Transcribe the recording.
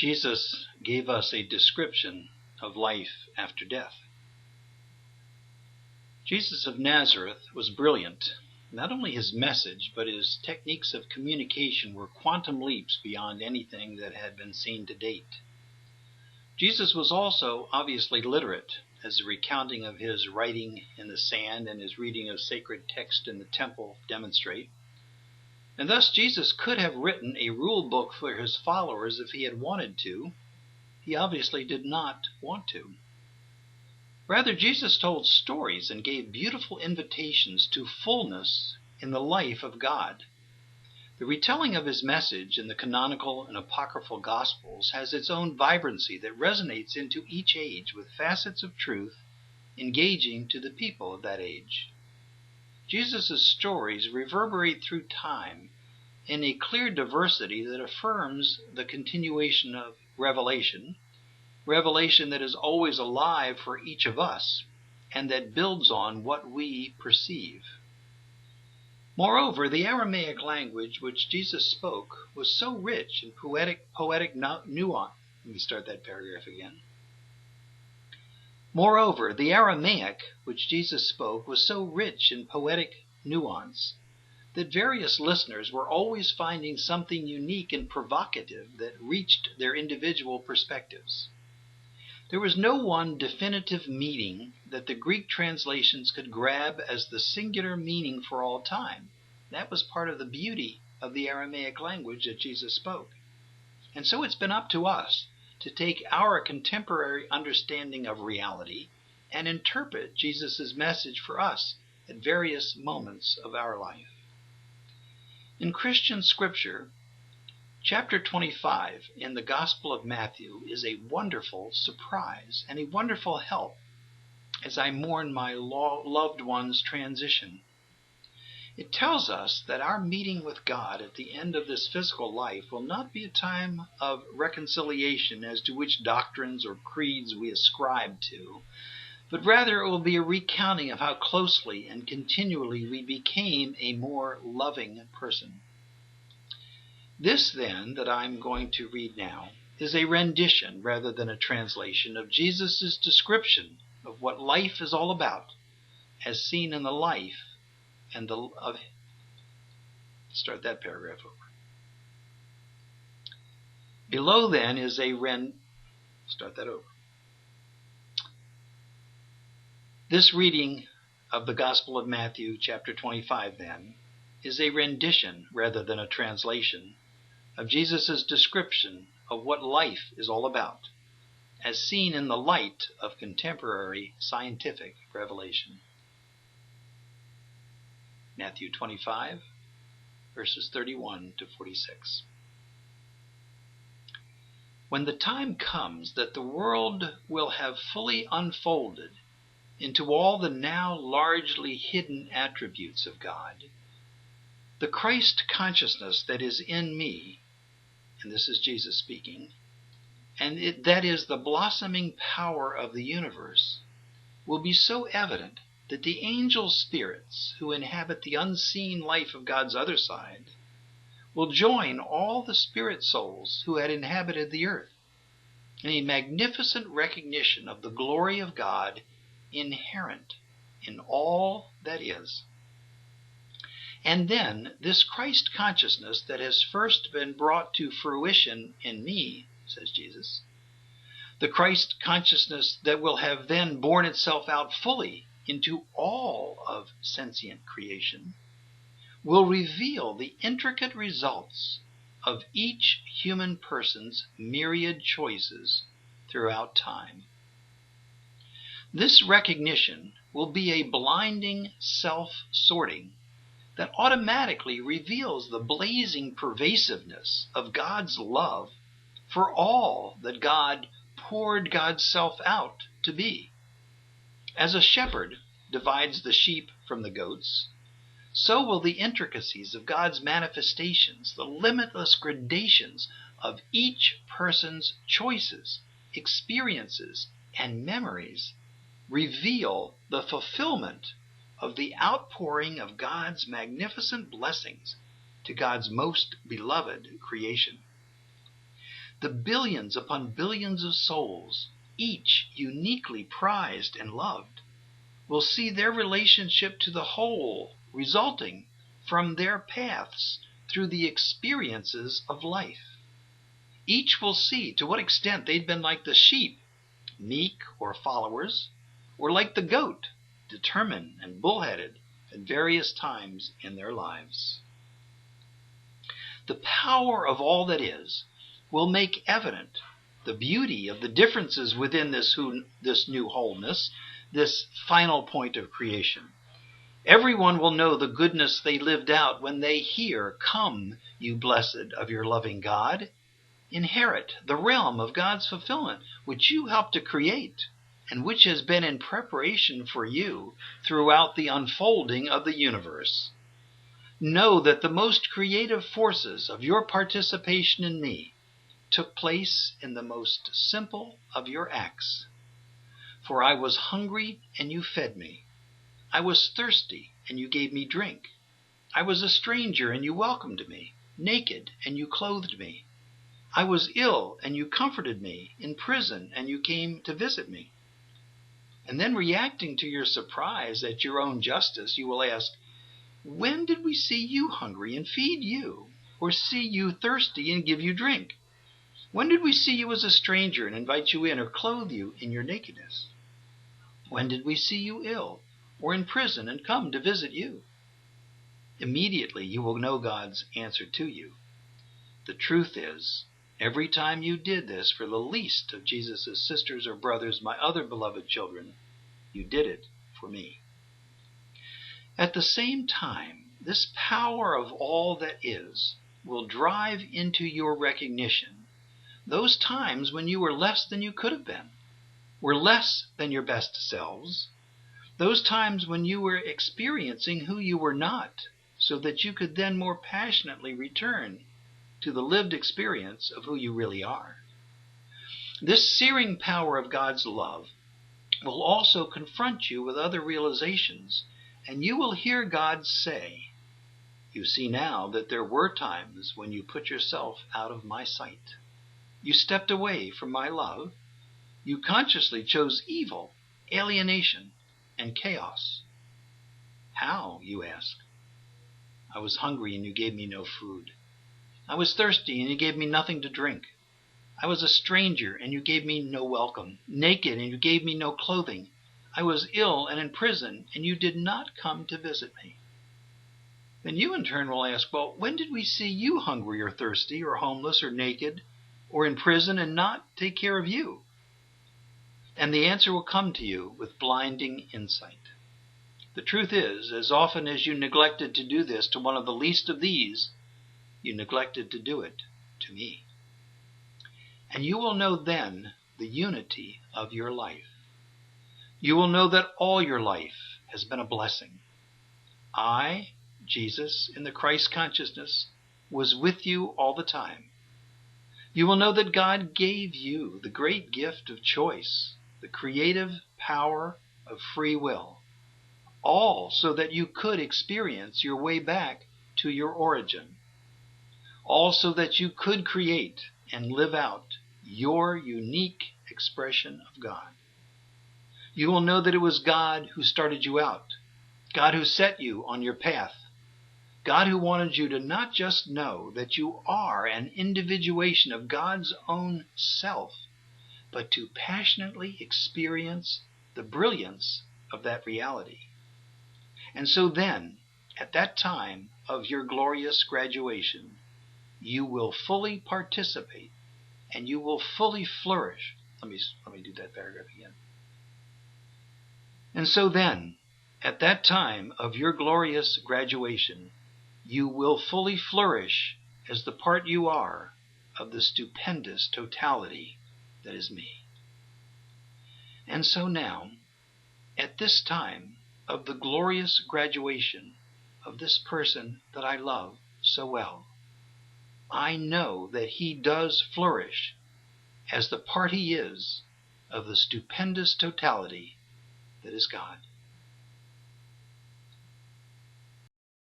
Jesus gave us a description of life after death. Jesus of Nazareth was brilliant. Not only his message, but his techniques of communication were quantum leaps beyond anything that had been seen to date. Jesus was also obviously literate, as the recounting of his writing in the sand and his reading of sacred text in the temple demonstrate. And thus Jesus could have written a rule book for his followers if he had wanted to. He obviously did not want to. Rather, Jesus told stories and gave beautiful invitations to fullness in the life of God. The retelling of his message in the canonical and apocryphal Gospels has its own vibrancy that resonates into each age with facets of truth engaging to the people of that age. Jesus' stories reverberate through time in a clear diversity that affirms the continuation of revelation that is always alive for each of us and that builds on what we perceive. Moreover, the Aramaic language which Jesus spoke was so rich in poetic nuance. Let me start that paragraph again. Moreover, the Aramaic which Jesus spoke was so rich in poetic nuance that various listeners were always finding something unique and provocative that reached their individual perspectives. There was no one definitive meaning that the Greek translations could grab as the singular meaning for all time. That was part of the beauty of the Aramaic language that Jesus spoke. And so it's been up to us to take our contemporary understanding of reality and interpret Jesus' message for us at various moments of our life. In Christian scripture, chapter 25 in the Gospel of Matthew is a wonderful surprise and a wonderful help as I mourn my loved one's transition. It tells us that our meeting with God at the end of this physical life will not be a time of reconciliation as to which doctrines or creeds we ascribe to, but rather it will be a recounting of how closely and continually we became a more loving person. This, then, that I'm going to read now is a rendition rather than a translation of Jesus' description of what life is all about, as seen in the life and start that paragraph over. Below, then, is a start that over. This reading of the Gospel of Matthew, chapter 25, then, is a rendition rather than a translation of Jesus' description of what life is all about, as seen in the light of contemporary scientific revelation. Matthew 25, verses 31 to 46. When the time comes that the world will have fully unfolded into all the now largely hidden attributes of God, the Christ consciousness that is in me, and this is Jesus speaking, and that is the blossoming power of the universe, will be so evident that the angel spirits who inhabit the unseen life of God's other side will join all the spirit souls who had inhabited the earth in a magnificent recognition of the glory of God inherent in all that is. And then this Christ consciousness that has first been brought to fruition in me, says Jesus, the Christ consciousness that will have then borne itself out fully into all of sentient creation, will reveal the intricate results of each human person's myriad choices throughout time. This recognition will be a blinding self-sorting that automatically reveals the blazing pervasiveness of God's love for all that God poured God's self out to be. As a shepherd divides the sheep from the goats, so will the intricacies of God's manifestations, the limitless gradations of each person's choices, experiences, and memories, reveal the fulfillment of the outpouring of God's magnificent blessings to God's most beloved creation. the billions upon billions of souls, each uniquely prized and loved, will see their relationship to the whole resulting from their paths through the experiences of life. Each will see to what extent they'd been like the sheep, meek or followers, or like the goat, determined and bullheaded at various times in their lives. The power of all that is will make evident the beauty of the differences within this new wholeness, this final point of creation. Everyone will know the goodness they lived out when they hear, "Come, you blessed of your loving God, inherit the realm of God's fulfillment, which you helped to create, and which has been in preparation for you throughout the unfolding of the universe. Know that the most creative forces of your participation in me took place in the most simple of your acts. For I was hungry, and you fed me. I was thirsty, and you gave me drink. I was a stranger, and you welcomed me, naked, and you clothed me. I was ill, and you comforted me, in prison, and you came to visit me." And then, reacting to your surprise at your own justice, you will ask, "When did we see you hungry and feed you, or see you thirsty and give you drink? When did we see you as a stranger and invite you in, or clothe you in your nakedness? When did we see you ill or in prison and come to visit you?" Immediately you will know God's answer to you. The truth is, every time you did this for the least of Jesus' sisters or brothers, my other beloved children, you did it for me. At the same time, this power of all that is will drive into your recognition those times when you were less than you could have been, were less than your best selves, those times when you were experiencing who you were not, so that you could then more passionately return to the lived experience of who you really are. This searing power of God's love will also confront you with other realizations, and you will hear God say, "You see now that there were times when you put yourself out of my sight. You stepped away from my love. You consciously chose evil, alienation, and chaos." "How?" you ask. "I was hungry and you gave me no food. I was thirsty and you gave me nothing to drink. I was a stranger and you gave me no welcome, naked and you gave me no clothing. I was ill and in prison and you did not come to visit me." Then you in turn will ask, "Well, when did we see you hungry or thirsty or homeless or naked or in prison and not take care of you?" And the answer will come to you with blinding insight. The truth is, as often as you neglected to do this to one of the least of these, you neglected to do it to me. And you will know then the unity of your life. You will know that all your life has been a blessing. I, Jesus, in the Christ consciousness, was with you all the time. You will know that God gave you the great gift of choice, the creative power of free will, all so that you could experience your way back to your origin, all so that you could create and live out your unique expression of God. You will know that it was God who started you out, God who set you on your path, God who wanted you to not just know that you are an individuation of God's own self, but to passionately experience the brilliance of that reality. And so then, at that time of your glorious graduation, you will fully participate and you will fully flourish. Let me do that paragraph again. And so then, at that time of your glorious graduation, you will fully flourish as the part you are of the stupendous totality that is me. And so now, at this time of the glorious graduation of this person that I love so well, I know that he does flourish as the part he is of the stupendous totality that is God.